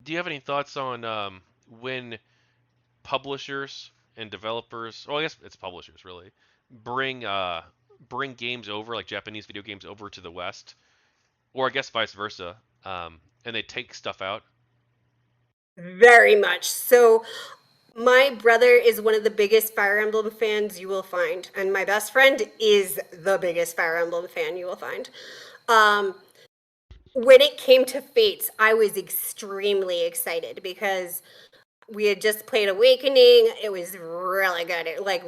do you have any thoughts on when publishers and developers, well, I guess it's publishers really, bring bring games over, like Japanese video games over to the West, or I guess vice versa, and they take stuff out? Very much. So my brother is one of the biggest Fire Emblem fans you will find, and my best friend is the biggest Fire Emblem fan you will find. Um, when it came to Fates, I was extremely excited because we had just played Awakening. It was really good. It like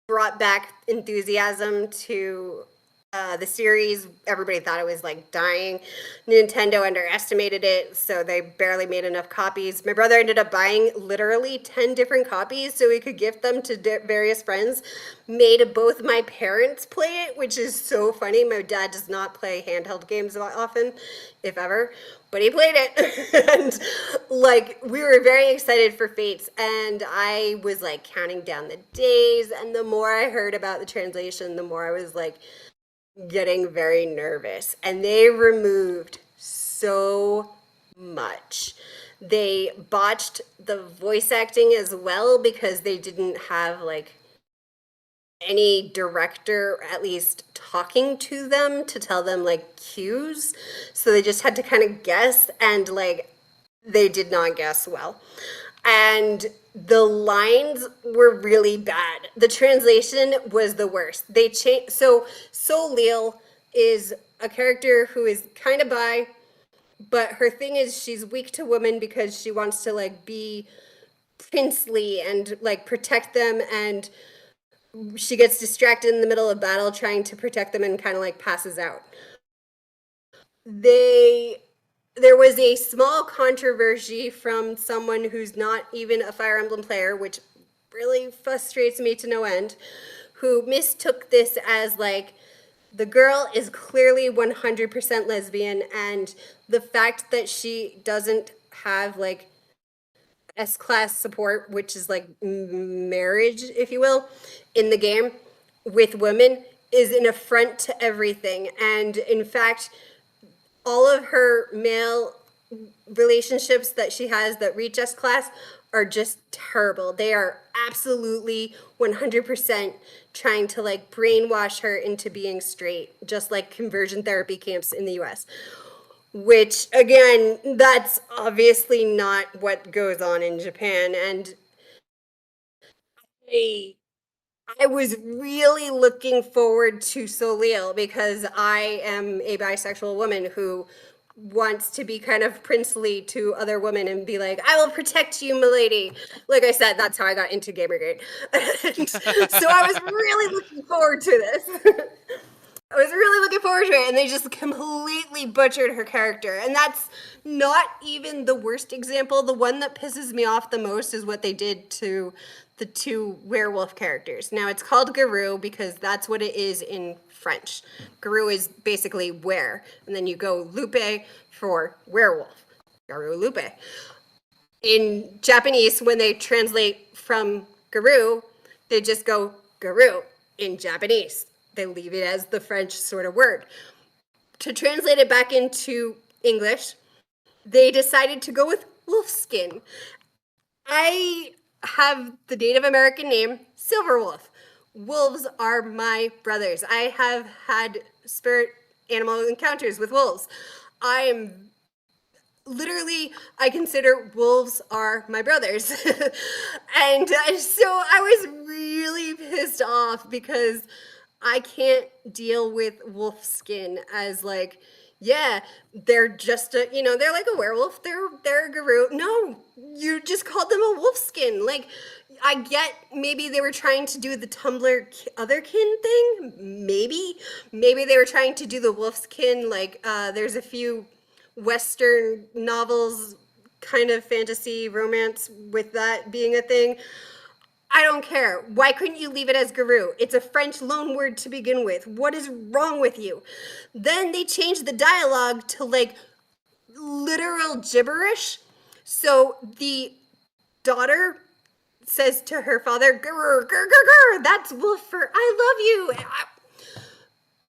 brought back enthusiasm to the series. Everybody thought it was like dying. Nintendo underestimated it, so they barely made enough copies. My brother ended up buying literally 10 different copies so he could gift them to various friends. Made both my parents play it, which is so funny. My dad does not play handheld games often, if ever, but he played it. And like we were very excited for Fates, and I was like counting down the days, and the more I heard about the translation, the more I was like getting very nervous. And they removed so much. They botched the voice acting as well because they didn't have like any director at least talking to them to tell them like cues. So they just had to kind of guess, and like they did not guess well. And the lines were really bad. The translation was the worst. They changed. So Solil is a character who is kind of bi, but her thing is she's weak to women because she wants to like be princely and like protect them, and she gets distracted in the middle of battle trying to protect them and kind of like passes out. They There was a small controversy from someone who's not even a Fire Emblem player, which really frustrates me to no end, who mistook this as like the girl is clearly 100% lesbian, and the fact that she doesn't have like S class support, which is like marriage, if you will, in the game with women is an affront to everything. And in fact, all of her male relationships that she has that reach S class are just terrible. They are absolutely 100% trying to like brainwash her into being straight, just like conversion therapy camps in the US. Which again, that's obviously not what goes on in Japan. And I I was really looking forward to Soleil because I am a bisexual woman who wants to be kind of princely to other women and be like, I will protect you, milady. Like I said, that's how I got into Gamergate. And so I was really looking forward to this. I was really looking forward to it, and they just completely butchered her character. And that's not even the worst example. The one that pisses me off the most is what they did to the two werewolf characters. Now, it's called Garou because that's what it is in French. Garou is basically were, and then you go Lupe for werewolf. Garou Lupe. In Japanese, when they translate from Garou, they just go Garou in Japanese. They leave it as the French sort of word. To translate it back into English, they decided to go with wolfskin. I have the Native American name Silverwolf. Wolves are my brothers. I have had spirit animal encounters with wolves. I am literally, I consider wolves are my brothers. And so I was really pissed off because I can't deal with wolf skin as like, yeah, they're just a, they're like a werewolf. They're a Garou. No, you just called them a wolf skin. Like, I get maybe they were trying to do the Tumblr otherkin thing. Maybe they were trying to do the wolfskin. Like, there's a few Western novels, kind of fantasy romance with that being a thing. I don't care. Why couldn't you leave it as Garou? It's a French loan word to begin with. What is wrong with you? Then they changed the dialogue to like literal gibberish. So the daughter says to her father, grr, grr, grr, grr, that's Wolfer. I love you.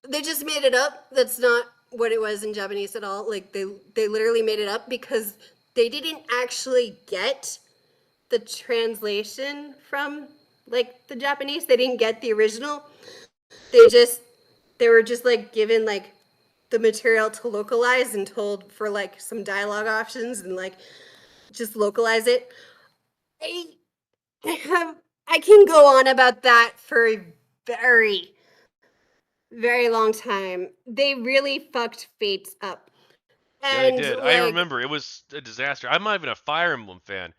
They just made it up. That's not what it was in Japanese at all. Like they literally made it up because they didn't actually get the translation from like the Japanese. They didn't get the original. They just they were just like given like the material to localize and told for like some dialogue options and like just localize it. I I have I can go on about that for a very very long time. They really fucked Fates up. Yeah, they And did. I like remember it was a disaster. I'm not even a Fire Emblem fan,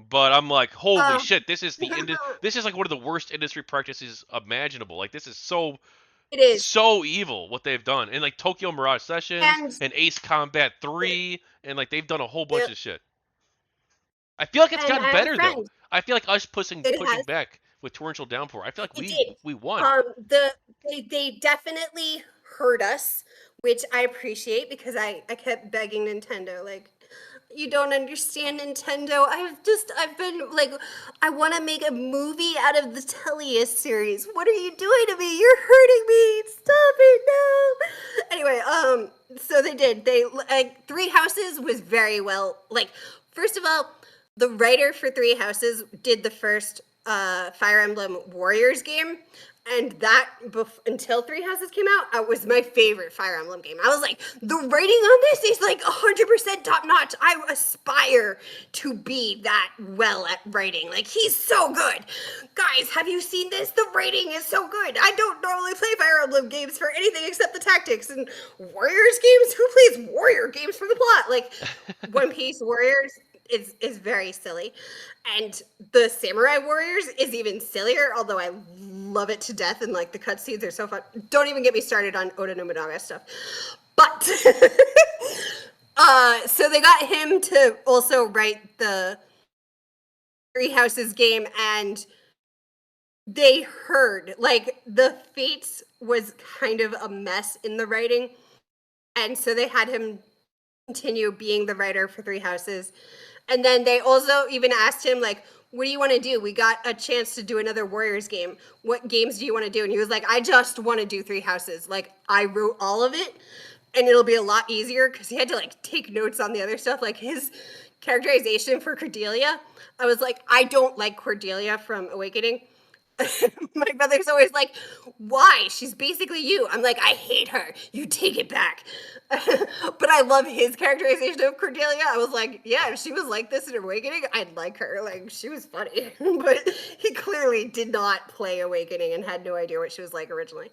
but I'm like, holy uh shit, this is like one of the worst industry practices imaginable. Like this is it is. so evil what they've done. And like Tokyo Mirage Sessions And and Ace Combat 3 and like they've done a whole bunch yep. of shit. I feel like it's And gotten I have a better though. friend. I feel like us pushing It has. back with Torrential Downpour. I feel like It we did. we won. They definitely heard us, which I appreciate because I kept begging Nintendo like, you don't understand Nintendo. I've been like, I want to make a movie out of the Tellius series. What are you doing to me? You're hurting me. Stop it, no. Anyway, so they did. They like Three Houses was very well. Like, first of all, the writer for Three Houses did the first Fire Emblem Warriors game, and that until Three Houses came out, it was my favorite Fire Emblem game. I was like, the writing on this is like 100% top notch. I aspire to be that well at writing. Like, he's so good. Guys, have you seen this? The writing is so good. I don't normally play Fire Emblem games for anything except the tactics, and Warriors games. Who plays warrior games for the plot? Like, One Piece Warriors is very silly, and the Samurai Warriors is even sillier. Although I love it to death, and like the cutscenes are so fun. Don't even get me started on Oda Nobunaga stuff. But so they got him to also write the Three Houses game, and they heard like the Fates was kind of a mess in the writing, and so they had him continue being the writer for Three Houses. And then they also even asked him, like, what do you want to do? We got a chance to do another Warriors game. What games do you want to do? And he was like, I just want to do Three Houses. Like, I wrote all of it, and it'll be a lot easier because he had to, like, take notes on the other stuff. Like, his characterization for Cordelia, I was like, I don't like Cordelia from Awakening. My brother's always like, why? She's basically you. I'm like, I hate her. You take it back. But I love his characterization of Cordelia. I was like, yeah, if she was like this in Awakening, I'd like her. Like, she was funny. But he clearly did not play Awakening and had no idea what she was like originally.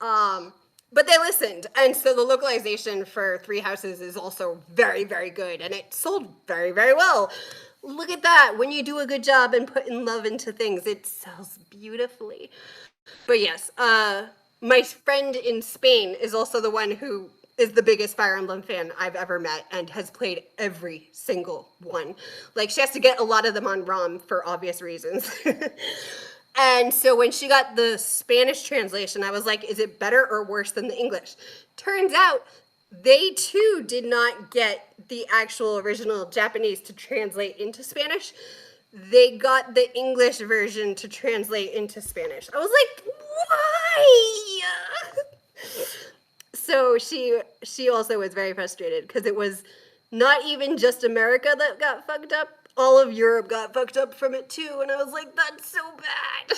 But they listened. And so the localization for Three Houses is also very, very good. And it sold very, very well. Look at that. When you do a good job and put in love into things, it sells beautifully. But yes, my friend in Spain is also the one who is the biggest Fire Emblem fan I've ever met and has played every single one. Like, she has to get a lot of them on ROM for obvious reasons. And so when she got the Spanish translation, I was like, is it better or worse than the English? Turns out they too did not get the actual original Japanese to translate into Spanish. They got the English version to translate into Spanish. I was like, why? So she also was very frustrated because it was not even just America that got fucked up. All of Europe got fucked up from it too, and I was like, that's so bad.